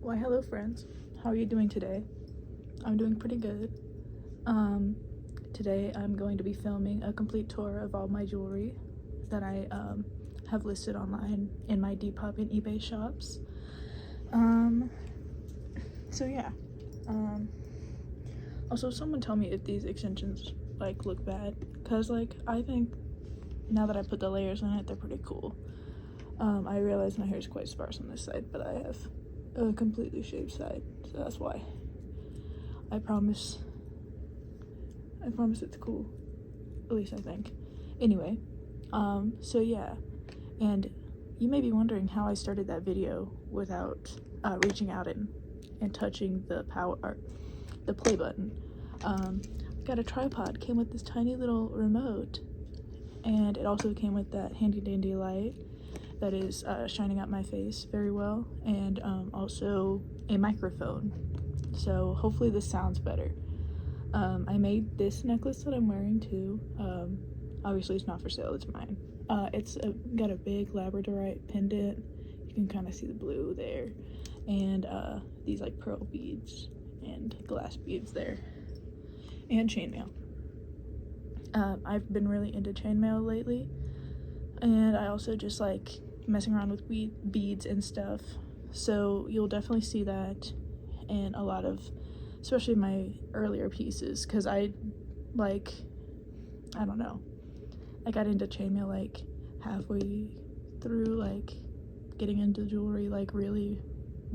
Why, hello friends. How are you doing today? I'm doing pretty good. Today I'm going to be filming a complete tour of all my jewelry that I have listed online in my Depop and eBay shops. So yeah. Also, someone tell me if these extensions like look bad, cause like I think now that I put the layers on it, they're pretty cool. I realize my hair is quite sparse on this side, but I have a completely shaved side, so that's why. I promise it's cool, at least I think. Anyway, so yeah, and you may be wondering how I started that video without reaching out and touching the play button. Got a tripod, came with this tiny little remote, and it also came with that handy dandy light that is shining up my face very well, and also a microphone, so hopefully this sounds better. I made this necklace that I'm wearing too. Obviously it's not for sale, it's mine. It's got a big labradorite pendant, you can kind of see the blue there, and these like pearl beads and glass beads there, and chainmail. I've been really into chainmail lately, and I also just like messing around with beads and stuff, so you'll definitely see that in a lot of, especially my earlier pieces, because I don't know, I got into chainmail like halfway through like getting into jewelry like really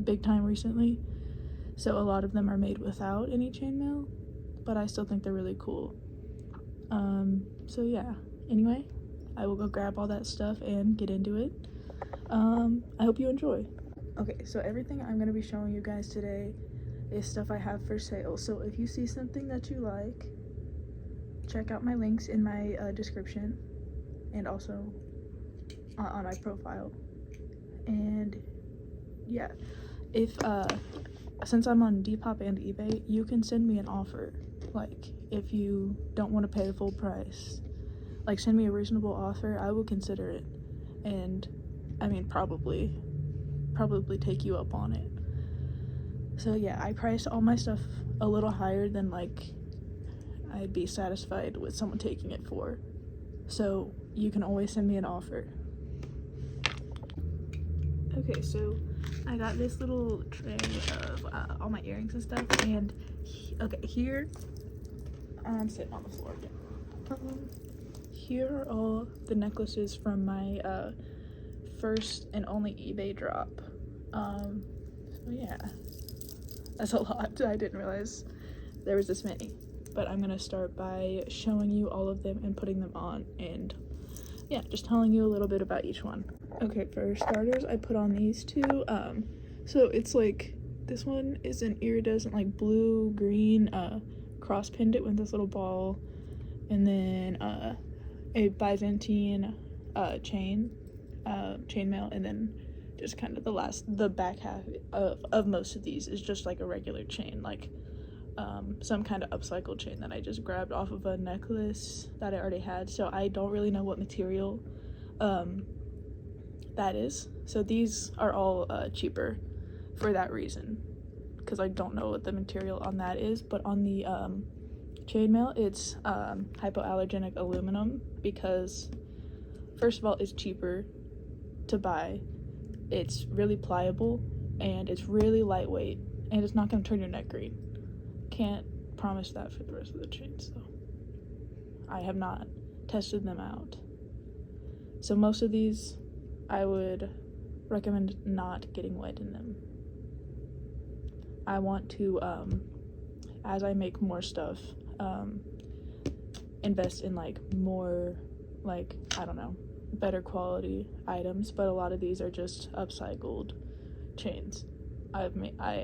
big time recently, so a lot of them are made without any chainmail, but I still think they're really cool. So yeah, anyway, I will go grab all that stuff and get into it. I hope you enjoy. Okay, so everything I'm going to be showing you guys today is stuff I have for sale, so if you see something that you like, check out my links in my description and also on my profile. And yeah, if since I'm on Depop and eBay, you can send me an offer. Like, if you don't want to pay the full price, like send me a reasonable offer, I will consider it, and I mean probably take you up on it. So yeah, I priced all my stuff a little higher than like I'd be satisfied with someone taking it for, so you can always send me an offer. Okay, so I got this little tray of all my earrings and stuff, and okay, here I'm sitting on the floor. Here are all the necklaces from my first and only eBay drop. So yeah, that's a lot. I didn't realize there was this many, but I'm gonna start by showing you all of them and putting them on, and yeah, just telling you a little bit about each one. Okay, for starters, I put on these two. So it's like, this one is an iridescent like blue green cross pendant with this little ball, and then a Byzantine chainmail, and then just kind of the back half of most of these is just like a regular chain, like some kind of upcycled chain that I just grabbed off of a necklace that I already had, so I don't really know what material that is, so these are all cheaper for that reason, because I don't know what the material on that is. But on the chainmail, it's hypoallergenic aluminum, because first of all, it's cheaper to buy, it's really pliable, and it's really lightweight, and it's not going to turn your neck green. Can't promise that for the rest of the chains though. I have not tested them out. So most of these I would recommend not getting wet in them. I want to, as I make more stuff, invest in like more, like, I don't know, better quality items, but a lot of these are just upcycled chains. I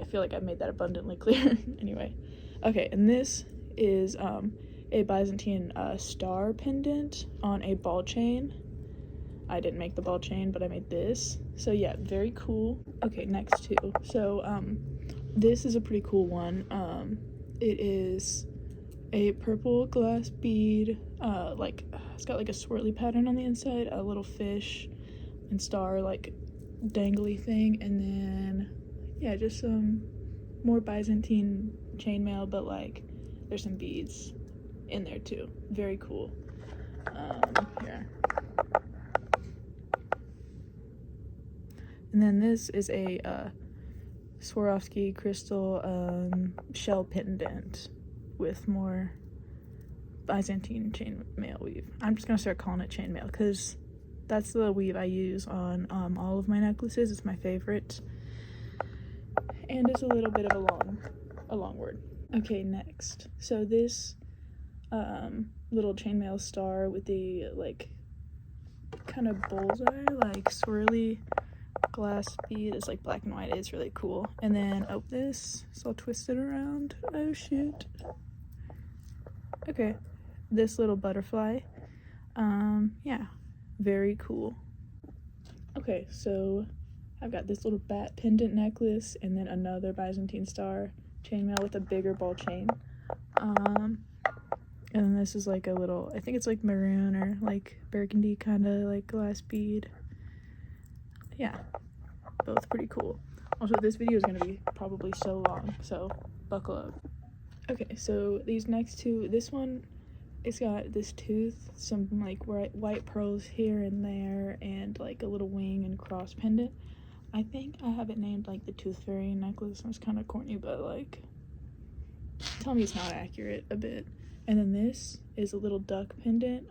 feel like I've made that abundantly clear. Anyway, okay, and this is a Byzantine star pendant on a ball chain. I didn't make the ball chain, but I made this, so yeah, very cool. Okay, next two. So this is a pretty cool one. It is a purple glass bead, like it's got like a swirly pattern on the inside, a little fish and star like dangly thing, and then yeah, just some more Byzantine chainmail, but like there's some beads in there too. Very cool. Here. And then this is a Swarovski crystal shell pendant with more Byzantine chainmail weave. I'm just gonna start calling it chainmail because that's the weave I use on all of my necklaces. It's my favorite, and it's a little bit of a long word. Okay, next. So this little chainmail star with the like kind of bullseye, like swirly glass bead. It's like black and white. It's really cool. And then this, so I'll twist it around. Oh shoot. Okay, this little butterfly. Yeah, very cool. Okay, so I've got this little bat pendant necklace and then another Byzantine star chainmail with a bigger ball chain. And then this is like a little, I think it's like maroon or like burgundy kind of like glass bead. Yeah, both pretty cool. Also, this video is going to be probably so long, so buckle up. Okay, so these next two, this one, it's got this tooth, some like white pearls here and there, and like a little wing and cross pendant. I think I have it named like the Tooth Fairy necklace. It's kind of corny, but like, tell me it's not accurate a bit. And then this is a little duck pendant.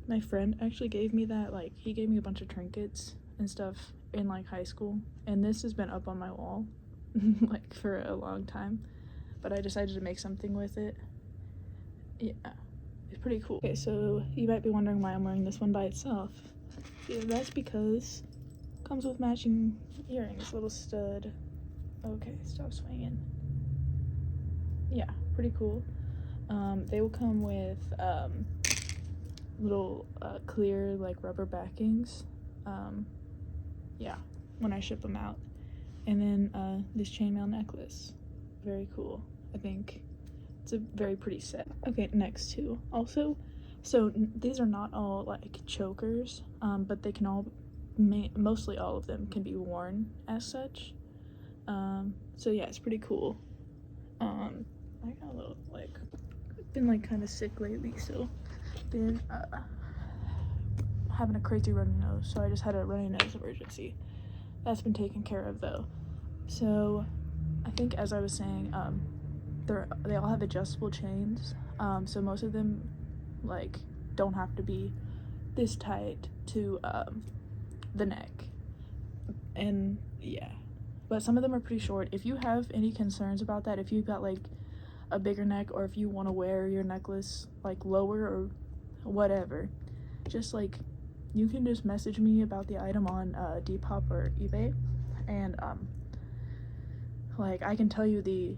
My friend actually gave me that. Like, he gave me a bunch of trinkets and stuff in like high school, and this has been up on my wall like for a long time, but I decided to make something with it. Yeah, it's pretty cool. Okay, so you might be wondering why I'm wearing this one by itself. Yeah, that's because it comes with matching earrings, little stud. Okay, stop swinging. Yeah, pretty cool. They will come with little clear like rubber backings, yeah, when I ship them out. And then this chainmail necklace, very cool. I think it's a very pretty set. Okay, next two. Also, so these are not all like chokers, but they can all, mostly all of them can be worn as such. So yeah, it's pretty cool. I got a little like, been like kind of sick lately, so been having a crazy runny nose, so I just had a runny nose emergency. That's been taken care of though. So I think, as I was saying, they all have adjustable chains, so most of them like don't have to be this tight to the neck, and yeah, but some of them are pretty short. If you have any concerns about that, if you've got like a bigger neck, or if you want to wear your necklace like lower or whatever, just like, you can just message me about the item on Depop or eBay, and like I can tell you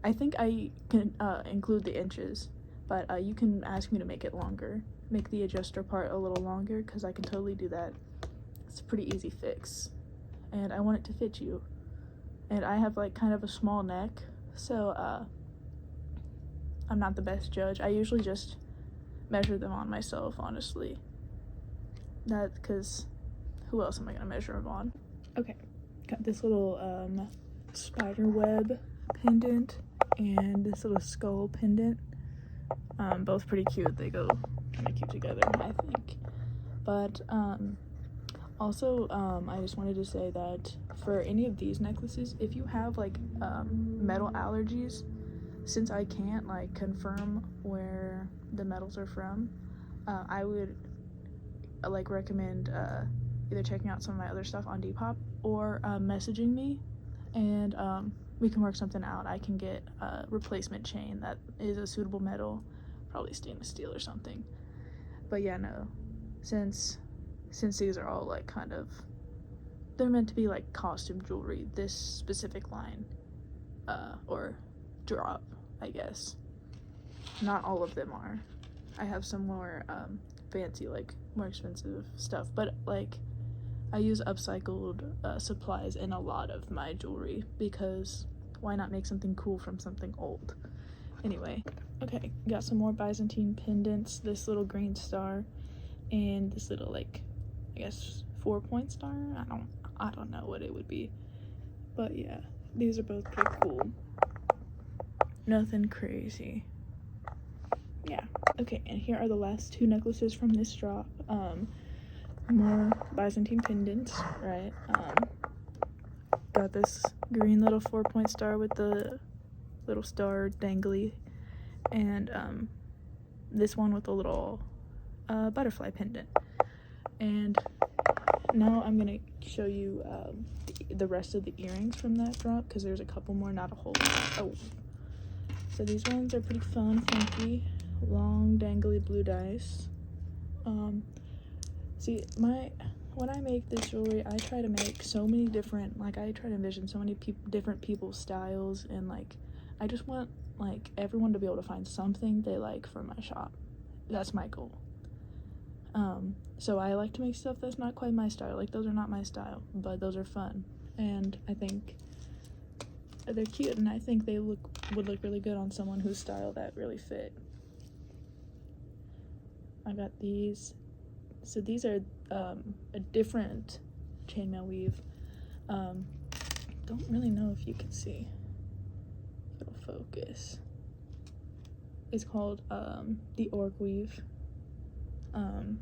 I think I can include the inches, but you can ask me to make it longer, make the adjuster part a little longer, because I can totally do that. It's a pretty easy fix, and I want it to fit you, and I have like kind of a small neck, so I'm not the best judge. I usually just measure them on myself, honestly. Because who else am I gonna measure them on? Okay, got this little spider web pendant and this little skull pendant. Both pretty cute. They go kind of cute together, I think. But also, I just wanted to say that for any of these necklaces, if you have like metal allergies, since I can't like confirm where the metals are from, I would like recommend either checking out some of my other stuff on Depop, or messaging me, and we can work something out. I can get a replacement chain that is a suitable metal, probably stainless steel or something. But yeah, no, since these are all like kind of, they're meant to be like costume jewelry, this specific line or drop, I guess, not all of them are. I have some more fancy, like more expensive stuff, but like I use upcycled supplies in a lot of my jewelry, because why not make something cool from something old? Anyway, okay, got some more Byzantine pendants, this little green star, and this little like, I guess 4-point star. I don't know what it would be. But yeah, these are both pretty cool. Nothing crazy. Yeah. Okay, and here are the last two necklaces from this drop. More Byzantine pendants, right? Got this green little 4-point star with the little star dangly, and this one with a little butterfly pendant. And now I'm gonna show you the rest of the earrings from that drop, because there's a couple more, not a whole lot. Oh, so these ones are pretty fun, funky, long dangly blue dice. See, when I make this jewelry, I try to make so many different, like, I try to envision so many different people's styles, and like I just want like everyone to be able to find something they like from my shop. That's my goal. So I like to make stuff that's not quite my style. Like, those are not my style, but those are fun, and I think they're cute, and I think they would look really good on someone whose style that really fit. I got these. So these are a different chainmail weave. Don't really know if you can see. It'll focus. It's called the orc weave. And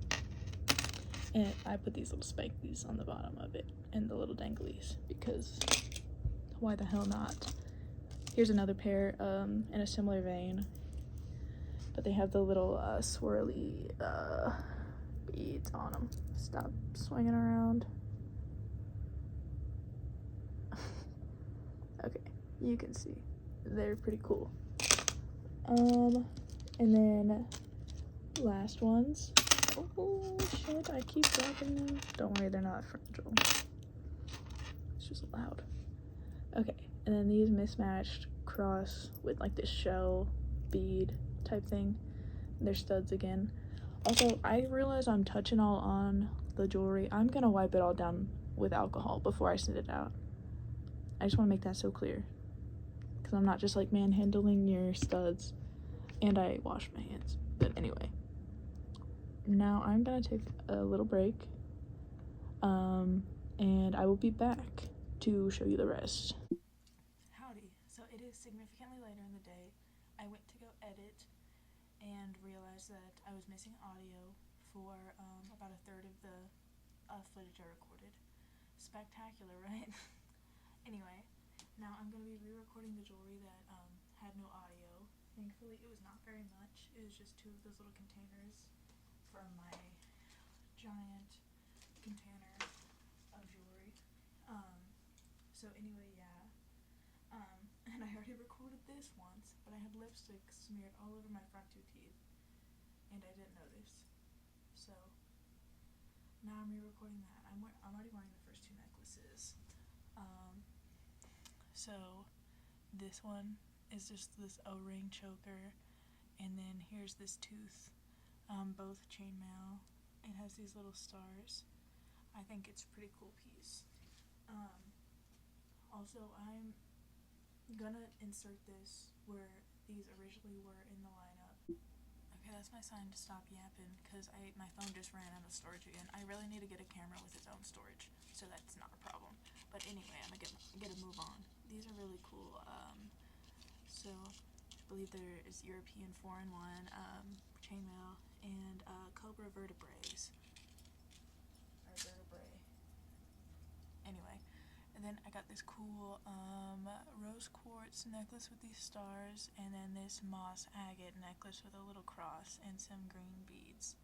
I put these little spikies on the bottom of it and the little danglies, because why the hell not? Here's another pair in a similar vein, but they have the little swirly beads on them. Stop swinging around. Okay, you can see they're pretty cool. And then last ones. Oh shit, I keep dropping them. Don't worry, they're not fragile. It's just loud. Okay, and then these mismatched cross with like this shell bead type thing. They're studs again. Also, I realize I'm touching all on the jewelry. I'm gonna wipe it all down with alcohol before I send it out. I just want to make that so clear, because I'm not just like manhandling your studs, and I wash my hands. But anyway, now I'm gonna take a little break, and I will be back to show you the rest. Howdy. So it is significantly later in the day. I went to go edit and realized that I was missing audio for about a third of the footage I recorded. Spectacular, right? Anyway, now I'm going to be re-recording the jewelry that had no audio. Thankfully, it was not very much. It was just 2 of those little containers from my giant container of jewelry. So anyway, yeah. And I already recorded this once, but I had lipstick smeared all over my front 2 teeth, and I didn't notice. So now I'm re-recording that. I'm already wearing the first 2 necklaces. So this one is just this O-ring choker, and then here's this tooth, both chainmail. It has these little stars. I think it's a pretty cool piece. Also, I'm gonna insert this where these originally were in the lineup. Okay, that's my sign to stop yapping, because my phone just ran out of storage again. I really need to get a camera with its own storage, so that's not a problem. But anyway, I'm gonna move on. These are really cool. So I believe there is European 4-in-1, chainmail, and cobra vertebrae. Anyway, and then I got this cool rose quartz necklace with these stars, and then this moss agate necklace with a little cross and some green beads.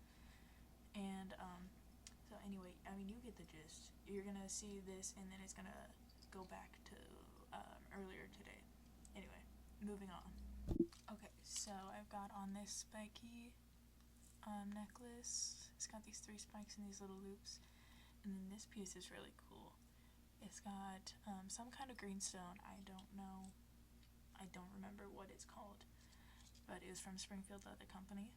And so anyway, I mean, you get the gist. You're gonna see this, and then it's gonna go back to earlier today. Anyway, moving on. Okay, so I've got on this spiky necklace. It's got these 3 spikes and these little loops, and then this piece is really cool. It's got some kind of greenstone. I don't know. I don't remember what it's called, but it was from Springfield Leather Company,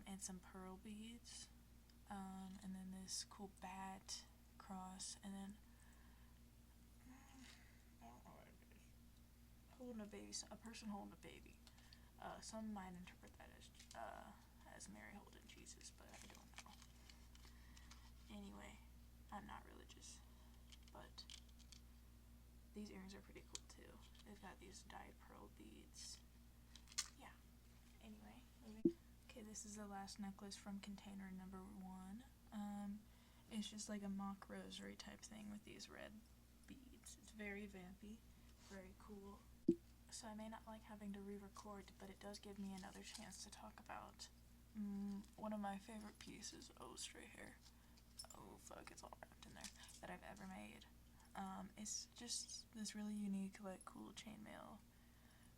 and some pearl beads, and then this cool bat cross, and then I don't know what it is. Holding a baby, a person holding a baby. Some might interpret that as Mary holding Jesus, but I don't know. Anyway, I'm not religious, but these earrings are pretty cool too. They've got these dyed pearl beads. Yeah. Anyway, moving. Okay, this is the last necklace from container number 1. It's just like a mock rosary type thing with these red beads. It's very vampy, very cool. So I may not like having to re-record, but it does give me another chance to talk about one of my favorite pieces. Oh, stray hair. Oh fuck, it's all wrapped in there. That I've ever made. It's just this really unique, like, cool chainmail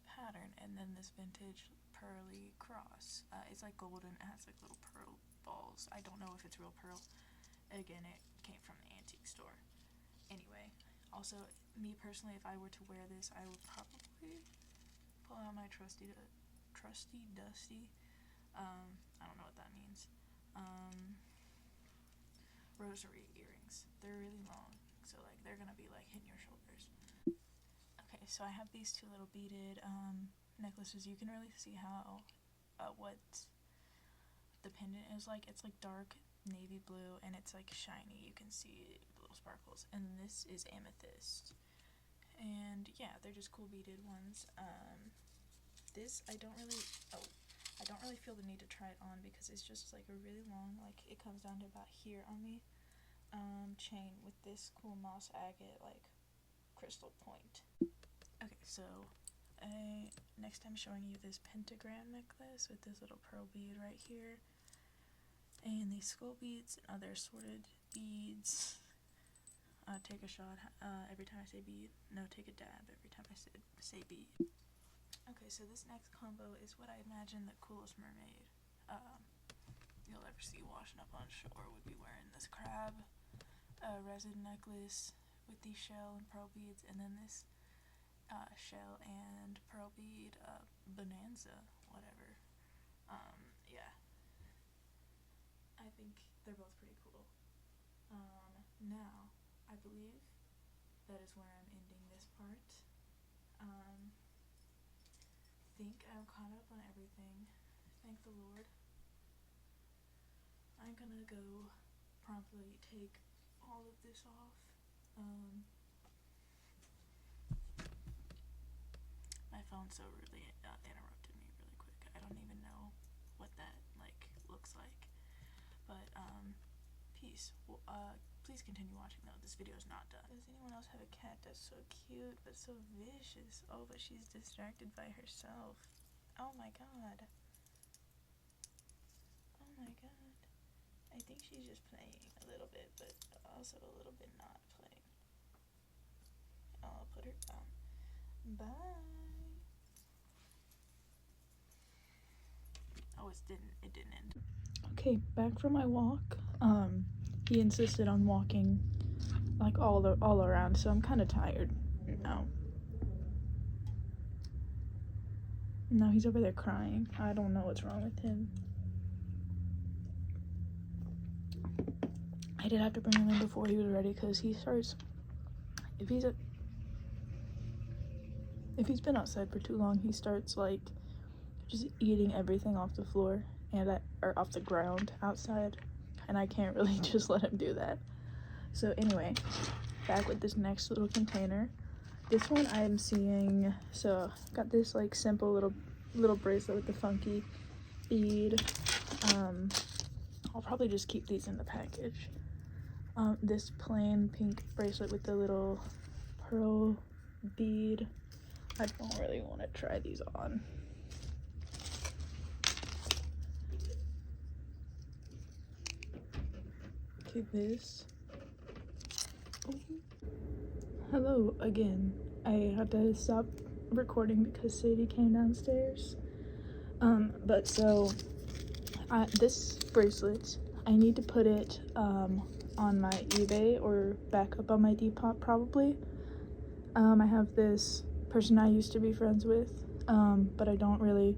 pattern, and then this vintage pearly cross. It's like golden, it has like little pearl balls. I don't know if it's real pearl. Again, it came from the antique store. Anyway, also, me personally, if I were to wear this, I would probably pull out my trusty dusty, I don't know what that means, rosary earrings. They're really long, so like they're gonna be like hitting your shoulders. Okay, so I have these two little beaded necklaces. You can really see how what the pendant is like. It's like dark navy blue and it's like shiny. You can see little sparkles, and this is amethyst. And yeah, they're just cool beaded ones. This I don't really feel the need to try it on because it's just like a really long, like it comes down to about here on me, chain with this cool moss agate like crystal point. Okay, so next I'm showing you this pentagram necklace with this little pearl bead right here, and these skull beads and other assorted beads. Take a shot every time I say bead. No, take a dab every time I say bead. Okay, so this next combo is what I imagine the coolest mermaid you'll ever see washing up on shore would be wearing. This crab resin necklace with these shell and pearl beads, and then this shell and pearl bead bonanza, whatever. Yeah, I think they're both pretty cool. Now, I believe that is where I'm ending this part. Think I'm caught up on everything. Thank the Lord. I'm gonna go promptly take all of this off. My phone so rudely interrupted me really quick. I don't even know what that like looks like. But peace. Please continue watching though. This video is not done. Does anyone else have a cat that's so cute but so vicious? Oh, but she's distracted by herself. Oh my god. Oh my god. I think she's just playing a little bit, but also a little bit not playing. I'll put her down. Bye. Oh, it didn't end. Okay, back from my walk. He insisted on walking like all around, so I'm kind of tired now. No, he's over there crying. I don't know what's wrong with him. I did have to bring him in before he was ready, because he starts, if he's been outside for too long, he starts like just eating everything off the floor or off the ground outside, and I can't really just let him do that. So anyway, back with this next little container. This one I'm seeing, so got this like simple little bracelet with the funky bead. I'll probably just keep these in the package. This plain pink bracelet with the little pearl bead. I don't really want to try these on. Okay, this. Hello again. I had to stop recording because Sadie came downstairs. But so this bracelet, I need to put it on my eBay or back up on my Depop probably. I have this person I used to be friends with, but I don't really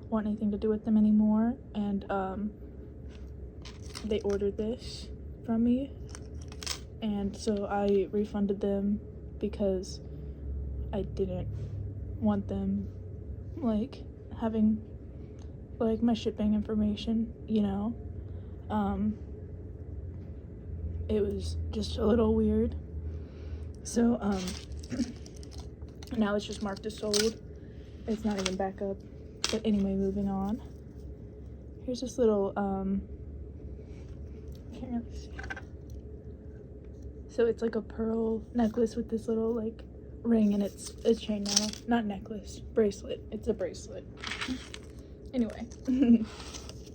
want anything to do with them anymore, and they ordered this from me, and so I refunded them because I didn't want them like having like my shipping information, you know. It was just a little weird. So Now it's just marked as sold. It's not even back up. But anyway, moving on. Here's this little, can't really see. So it's like a pearl necklace with this little like ring, and it's chainmail. Not necklace, bracelet. It's a bracelet. Anyway. And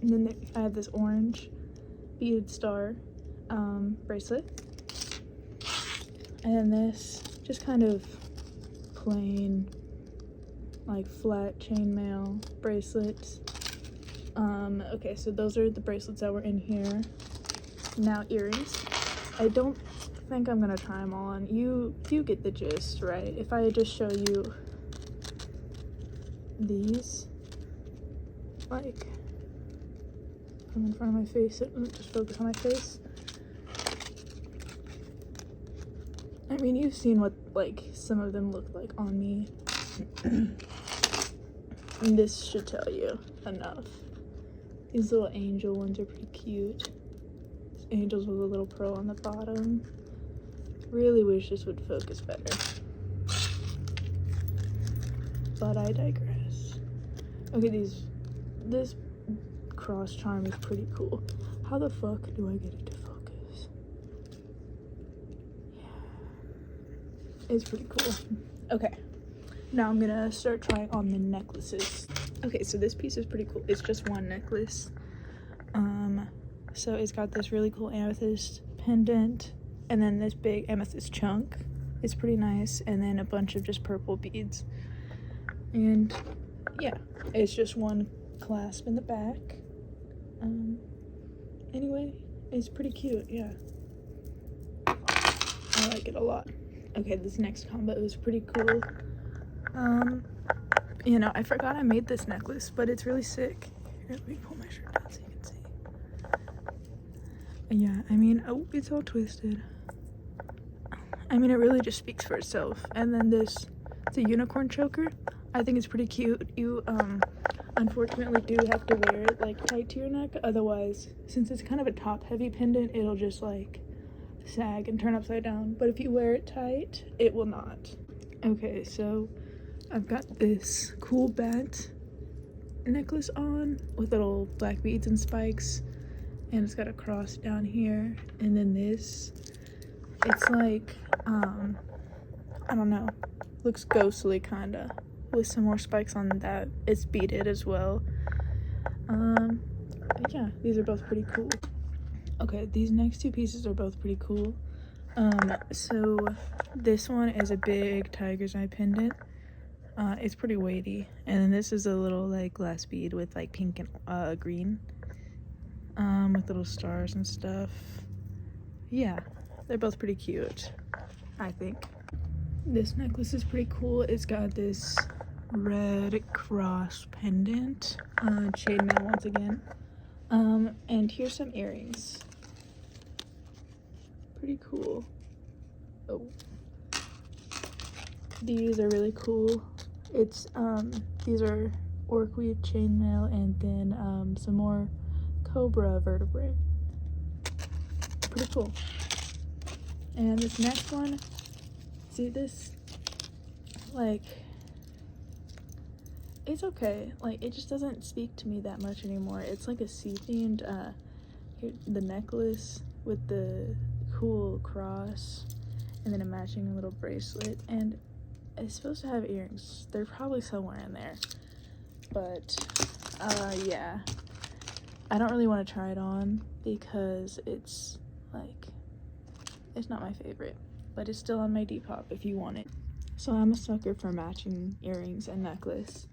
then I have this orange beaded star bracelet. And then this just kind of plain like flat chainmail bracelets. Okay, so those are the bracelets that were in here. Now earrings. I don't think I'm gonna try them all on. You get the gist, right? If I just show you these, like, come in front of my face, just focus on my face. I mean, you've seen what like some of them look like on me. And this should tell you enough. These little angel ones are pretty cute. Angels with a little pearl on the bottom. Really wish this would focus better. But I digress. Okay, this cross charm is pretty cool. How the fuck do I get it to focus? Yeah. It's pretty cool. Okay. Now I'm gonna start trying on the necklaces. Okay, so this piece is pretty cool. It's just one necklace. So it's got this really cool amethyst pendant, and then this big amethyst chunk. It's pretty nice, and then a bunch of just purple beads. And yeah, it's just one clasp in the back. Anyway, it's pretty cute, yeah. I like it a lot. Okay, this next combo is pretty cool. You know, I forgot I made this necklace, but it's really sick. Here, let me pull my shirt down so you can see. Yeah, I mean, oh, it's all twisted. I mean, it really just speaks for itself. And then this, it's a unicorn choker. I think it's pretty cute. You, unfortunately do have to wear it, like, tight to your neck. Otherwise, since it's kind of a top-heavy pendant, it'll just, like, sag and turn upside down. But if you wear it tight, it will not. Okay, so I've got this cool bat necklace on with little black beads and spikes, and it's got a cross down here. And then this, it's like I don't know, looks ghostly kinda, with some more spikes on that. It's beaded as well. But yeah, these are both pretty cool. Okay, these next two pieces are both pretty cool. So this one is a big tiger's eye pendant. It's pretty weighty, and then this is a little like glass bead with like pink and green, with little stars and stuff. Yeah, they're both pretty cute, I think. This necklace is pretty cool. It's got this red cross pendant, chainmail once again. And here's some earrings. Pretty cool. Oh, these are really cool. It's these are orc weave chainmail, and then some more cobra vertebrae. Pretty cool. And this next one, see this, like, it's okay. Like, it just doesn't speak to me that much anymore. It's like a sea-themed here, the necklace with the cool cross, and then a matching little bracelet, and it's supposed to have earrings. They're probably somewhere in there, but yeah, I don't really want to try it on because it's like, it's not my favorite, but it's still on my Depop if you want it. So I'm a sucker for matching earrings and necklace.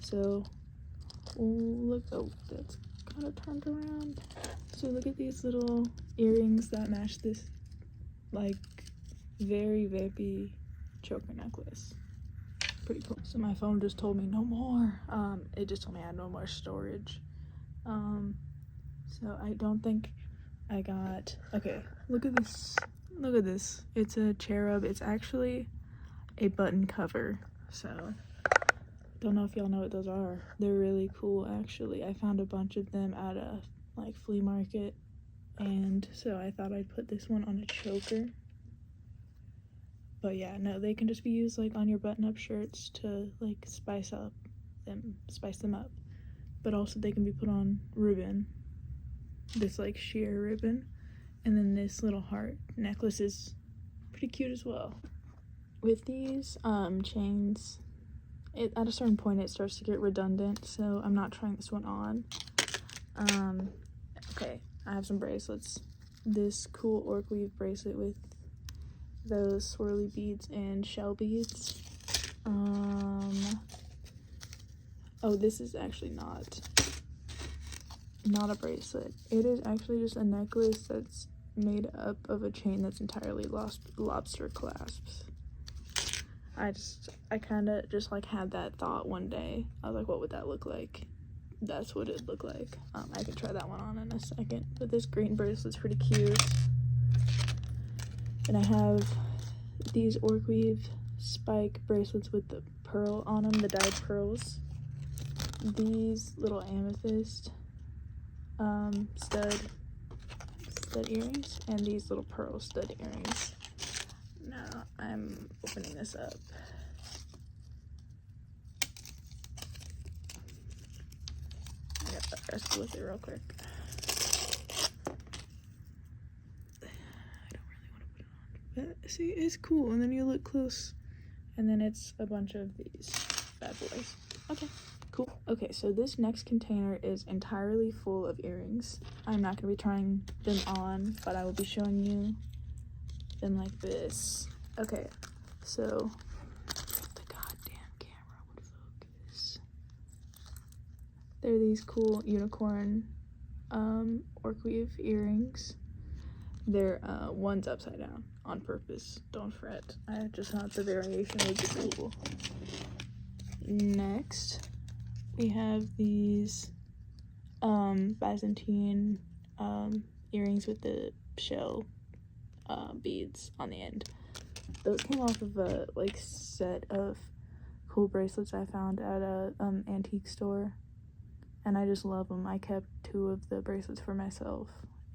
So look, oh, that's kind of turned around. So look at these little earrings that match this like very vapey choker necklace. Pretty cool. So my phone just told me no more. It just told me I had no more storage. So I don't think I got, okay, look at this. Look at this. It's a cherub. It's actually a button cover. So don't know if y'all know what those are. They're really cool, actually. I found a bunch of them at a like flea market, and so I thought I'd put this one on a choker. But yeah, no, they can just be used like on your button-up shirts to like spice them up. But also they can be put on ribbon, this like sheer ribbon, and then this little heart necklace is pretty cute as well. With these chains, at a certain point it starts to get redundant, so I'm not trying this one on. Okay, I have some bracelets. This cool orc weave bracelet with those swirly beads and shell beads. Oh, this is actually not a bracelet. It is actually just a necklace that's made up of a chain that's entirely lobster clasps. I kind of just like had that thought one day. I was like, what would that look like? That's what it'd look like. I could try that one on in a second. But this green bracelet's pretty cute. And I have these orc weave spike bracelets with the pearl on them, the dyed pearls. These little amethyst stud earrings, and these little pearl stud earrings. Now I'm opening this up. I got the rest with it real quick. I don't really want to put it on, but see, it's cool. And then you look close, and then it's a bunch of these bad boys. Okay, cool. Okay, so this next container is entirely full of earrings. I'm not going to be trying them on, but I will be showing you them like this. Okay, so the goddamn camera would focus. They're these cool unicorn orc weave earrings. They're one's upside down on purpose. Don't fret. I just thought the variation would be cool. Next, we have these Byzantine earrings with the shell beads on the end. Those came off of a like set of cool bracelets I found at a antique store, and I just love them. I kept 2 of the bracelets for myself,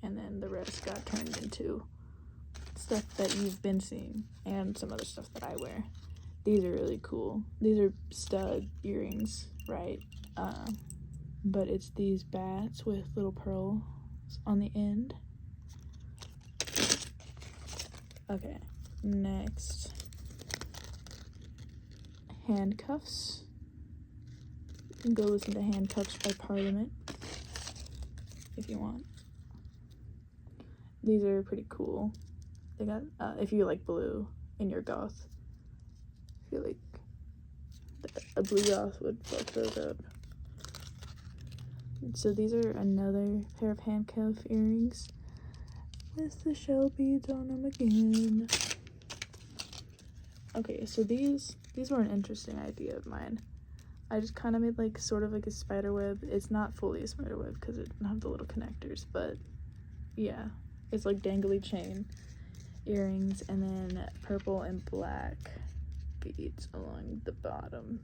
and then the rest got turned into stuff that you've been seeing and some other stuff that I wear. These are really cool. These are stud earrings, right? But it's these bats with little pearls on the end. Okay, next, handcuffs. You can go listen to Handcuffs by Parliament if you want. These are pretty cool. They got, if you like blue and you're goth, I feel like a blue goth would fuck those up. So these are another pair of handcuff earrings with the shell beads on them again. Okay, so these were an interesting idea of mine. I just kind of made like sort of like a spider web. It's not fully a spider web because it doesn't have the little connectors, but yeah, it's like dangly chain earrings and then purple and black beads along the bottom.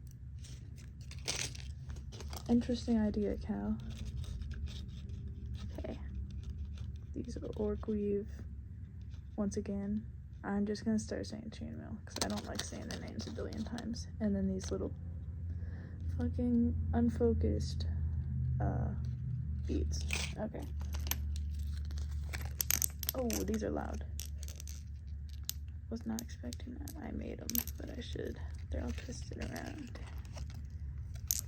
Interesting idea, Cal. Okay, these are orc weave. Once again, I'm just gonna start saying chainmail because I don't like saying their names a billion times. And then these little fucking unfocused beads. Okay. Oh, these are loud. Was not expecting that. I made them, but I should. They're all twisted around.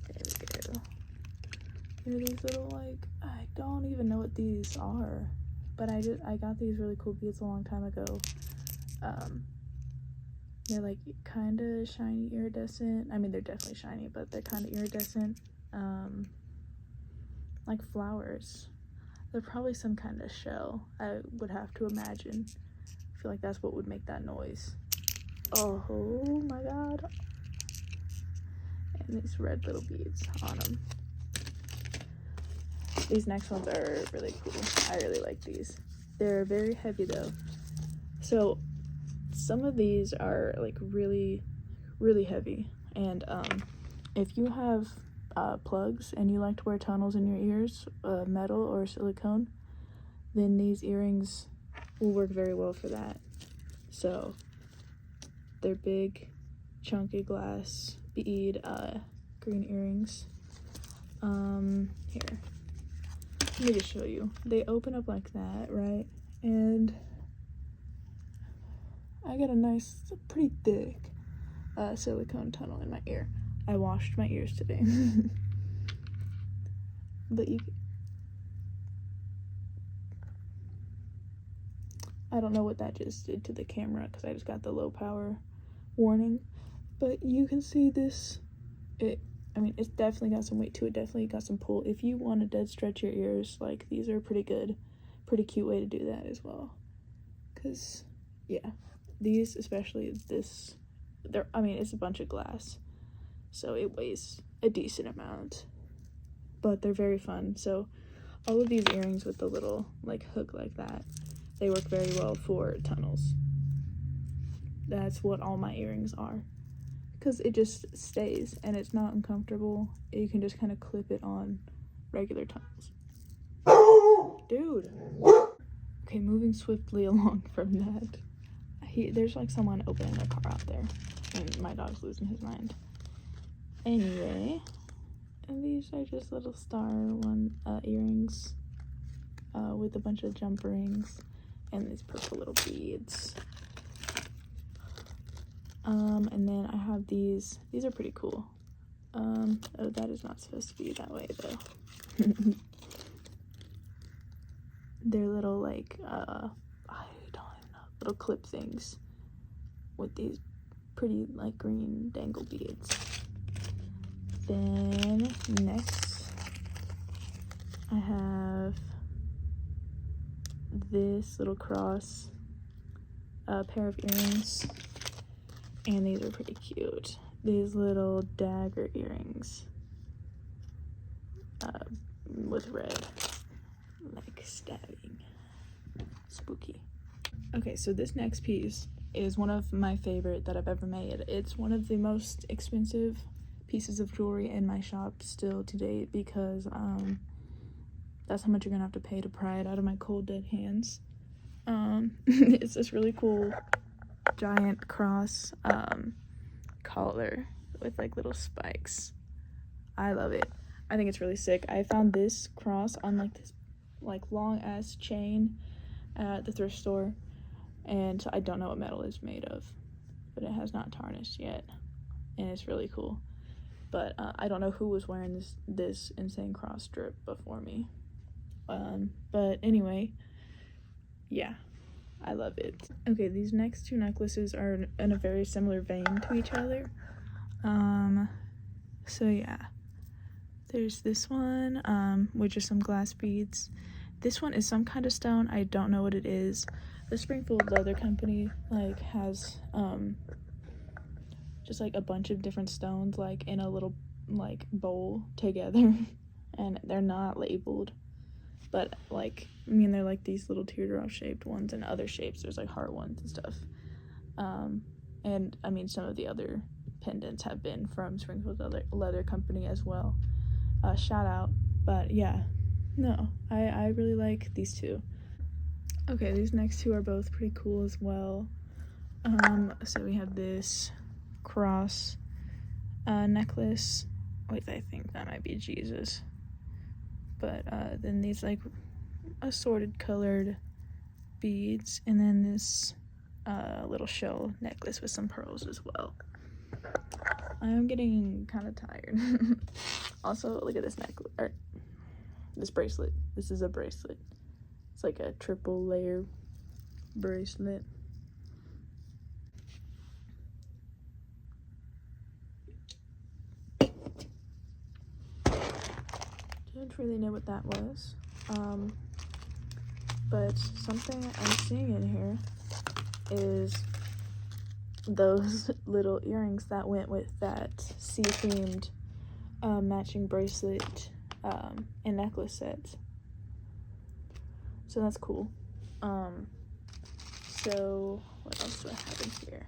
There we go. Here are these little, like, I don't even know what these are, but I got these really cool beads a long time ago. They're like kind of shiny, iridescent. I mean, they're definitely shiny, but they're kind of iridescent. Like flowers. They're probably some kind of shell, I would have to imagine. I feel like that's what would make that noise. Oh my god. And these red little beads on them. These next ones are really cool. I really like these. They're very heavy though. So some of these are like really, really heavy. And if you have plugs and you like to wear tunnels in your ears, metal or silicone, then these earrings will work very well for that. So They're big, chunky glass bead green earrings. Here, let me just show you. They open up like that, right? And I got a nice, pretty thick silicone tunnel in my ear. I washed my ears today. But I don't know what that just did to the camera because I just got the low power warning. But you can see this. I mean, it's definitely got some weight to it. Definitely got some pull. If you want to dead stretch your ears, like, these are pretty good. Pretty cute way to do that as well. Because, yeah. These, especially this, I mean, it's a bunch of glass. So it weighs a decent amount. But they're very fun. So all of these earrings with the little, like, hook like that, they work very well for tunnels. That's what all my earrings are. Because it just stays and it's not uncomfortable. You can just kind of clip it on regular tunnels. Dude. Okay, moving swiftly along from that. There's like someone opening their car out there. And my dog's losing his mind. Anyway. And these are just little star earrings. With a bunch of jump rings. And these purple little beads. And then I have these are pretty cool. Oh, that is not supposed to be that way though. They're little, like, I don't even know, little clip things with these pretty, like, green dangle beads. Then, next, I have this little cross pair of earrings. And these are pretty cute. These little dagger earrings with red, like stabbing. Spooky. Okay, so this next piece is one of my favorite that I've ever made. It's one of the most expensive pieces of jewelry in my shop still to date because that's how much you're gonna have to pay to pry it out of my cold dead hands. It's this really cool giant cross collar with like little spikes. I love it. I think it's really sick. I found this cross on like this like long ass chain at the thrift store, and I don't know what metal it's made of, but it has not tarnished yet, and it's really cool. But I don't know who was wearing this insane cross strip before me. But anyway, yeah. I love it. Okay, these next two necklaces are in a very similar vein to each other. So yeah. There's this one, which is some glass beads. This one is some kind of stone. I don't know what it is. The Springfield Leather Company, like, has, just, like, a bunch of different stones, like, in a little, like, bowl together. And they're not labeled. But, like, I mean, they're, like, these little teardrop-shaped ones and other shapes. There's, like, heart ones and stuff. And, I mean, some of the other pendants have been from Springfield Leather Company as well. Shout out. But, yeah. No, I really like these two. Okay, these next two are both pretty cool as well. So we have this cross necklace. Wait, I think that might be Jesus. But then these like assorted colored beads, and then this little shell necklace with some pearls as well. I am getting kind of tired. Also, look at this necklace, or this bracelet. This is a bracelet. It's like a triple layer bracelet. Don't really know what that was, but something I'm seeing in here is those little earrings that went with that sea-themed matching bracelet and necklace set. So that's cool. So what else do I have in here?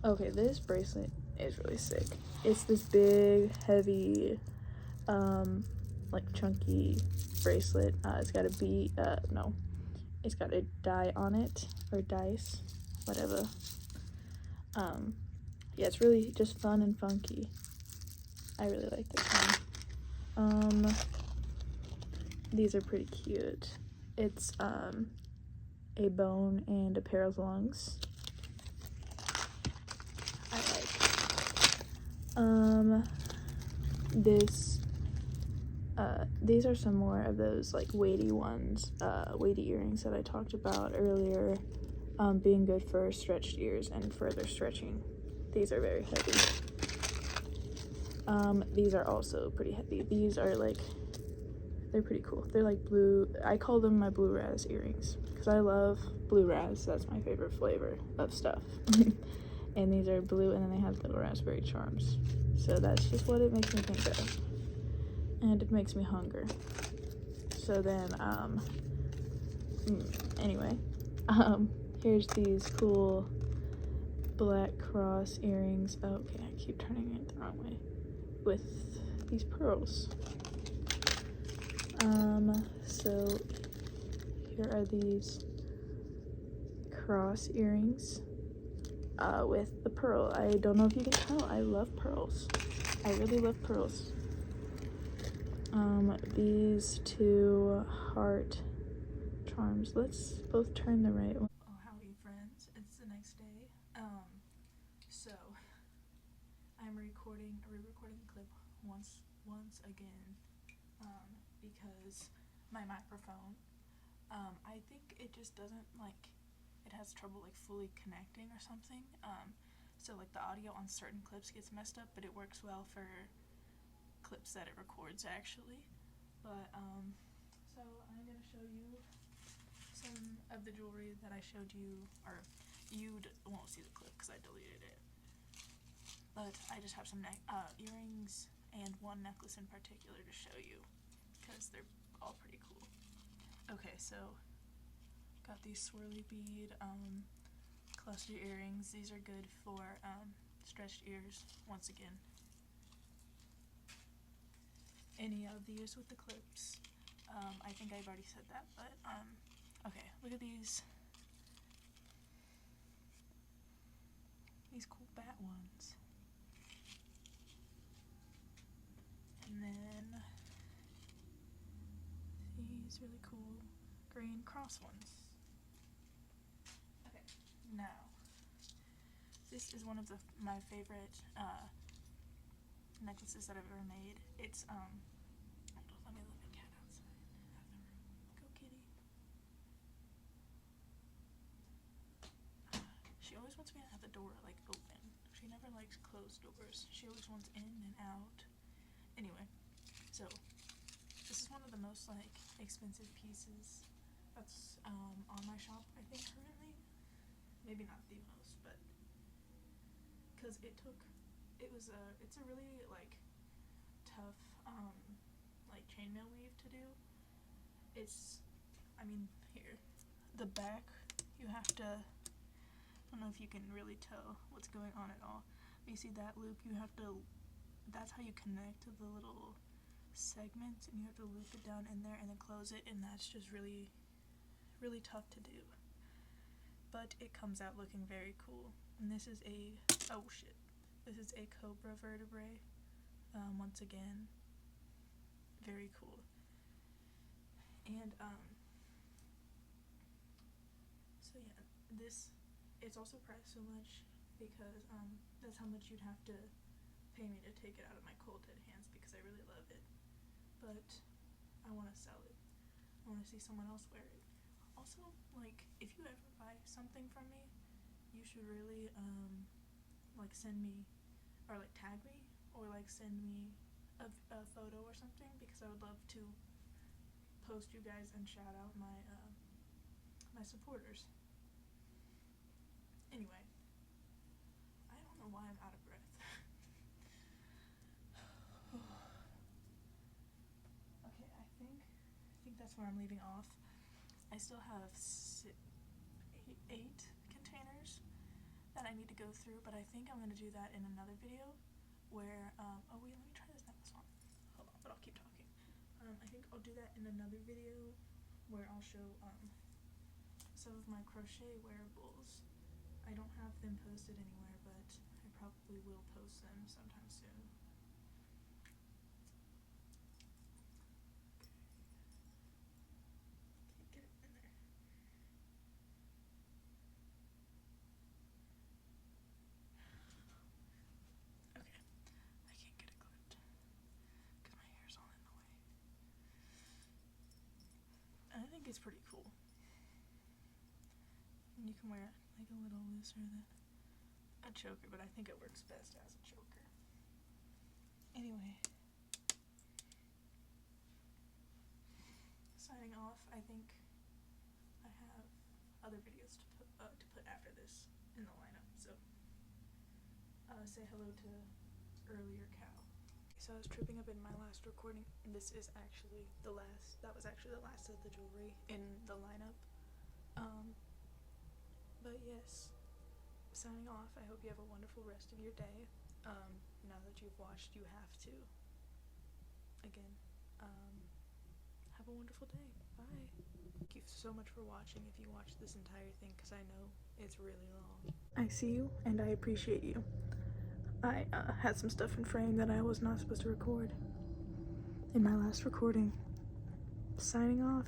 Okay, this bracelet is really sick. It's this big, heavy, like chunky bracelet. It's got a bead, it's got a die on it, or dice, whatever. Yeah, it's really just fun and funky. I really like this one. These are pretty cute. It's a bone and a pair of lungs. I like. These are some more of those like weighty ones, weighty earrings that I talked about earlier, being good for stretched ears and further stretching. These are very heavy. These are also pretty heavy. These are like, they're pretty cool. They're like blue. I call them my blue raz earrings because I love blue raz. That's my favorite flavor of stuff. And these are blue, and then they have little raspberry charms. So that's just what it makes me think of. And it makes me hunger. So then, anyway, here's these cool black cross earrings. Okay, I keep turning it the wrong way. With these pearls. So here are these cross earrings with the pearl. I don't know if you can tell, I love pearls. I really love pearls. These two heart charms. Let's both turn the right one. Oh, howdy friends. It's the next day. So I'm re-recording the clip once again, because my microphone, I think it just doesn't it has trouble fully connecting or something. So the audio on certain clips gets messed up, but it works well for clips that it records actually. But so I'm gonna show you some of the jewelry that I showed you, or you won't see the clip because I deleted it. But I just have some earrings and one necklace in particular to show you because they're all pretty cool. Okay, so got these swirly bead cluster earrings. These are good for stretched ears. Once again, any of these with the clips. I think I've already said that, but okay, look at these cool bat ones. And then these really cool green cross ones. Okay, now this is one of my favorite necklaces that I've ever made. It's let me let the cat outside. Go kitty. She always wants me to have the door open. She never likes closed doors. She always wants in and out. Anyway, so this is one of the most expensive pieces that's on my shop, I think, currently. Maybe not the most, but because it's a really tough chainmail weave to do. Here, the back, you have to, I don't know if you can really tell what's going on at all. You see that loop, that's how you connect the little segments, and you have to loop it down in there and then close it, and that's just really, really tough to do. But it comes out looking very cool. And this is this is a cobra vertebrae. Once again, very cool. And so yeah, it's also priced so much because that's how much you'd have to pay me to take it out of my cold dead hands, because I really love it. But I want to sell it. I want to see someone else wear it. Also, if you ever buy something from me, you should really send me, or tag me, or send me a photo or something, because I would love to post you guys and shout out my my supporters. Anyway, I don't know why I'm out of breath. Okay, I think that's where I'm leaving off. I still have 8 containers that I need to go through, but I think I'm going to do that in another video where, oh wait, let me try this necklace on. Hold on, but I'll keep talking. I think I'll do that in another video where I'll show some of my crochet wearables. I don't have them posted anywhere, but but I probably will post them sometime soon. Can't get it in there. Okay, I can't get it clipped because my hair's all in the way. I think it's pretty cool. And you can wear it like a little looser than a choker, but I think it works best as a choker. Anyway, signing off. I think I have other videos to put after this in the lineup, so say hello to earlier cow. So I was tripping up in my last recording, and this is actually the last. That was actually the last of the jewelry in the lineup. But yes, signing off. I hope you have a wonderful rest of your day. Now that you've watched, you have to. Again, have a wonderful day. Bye. Thank you so much for watching if you watched this entire thing, because I know it's really long. I see you, and I appreciate you. I had some stuff in frame that I was not supposed to record in my last recording. Signing off.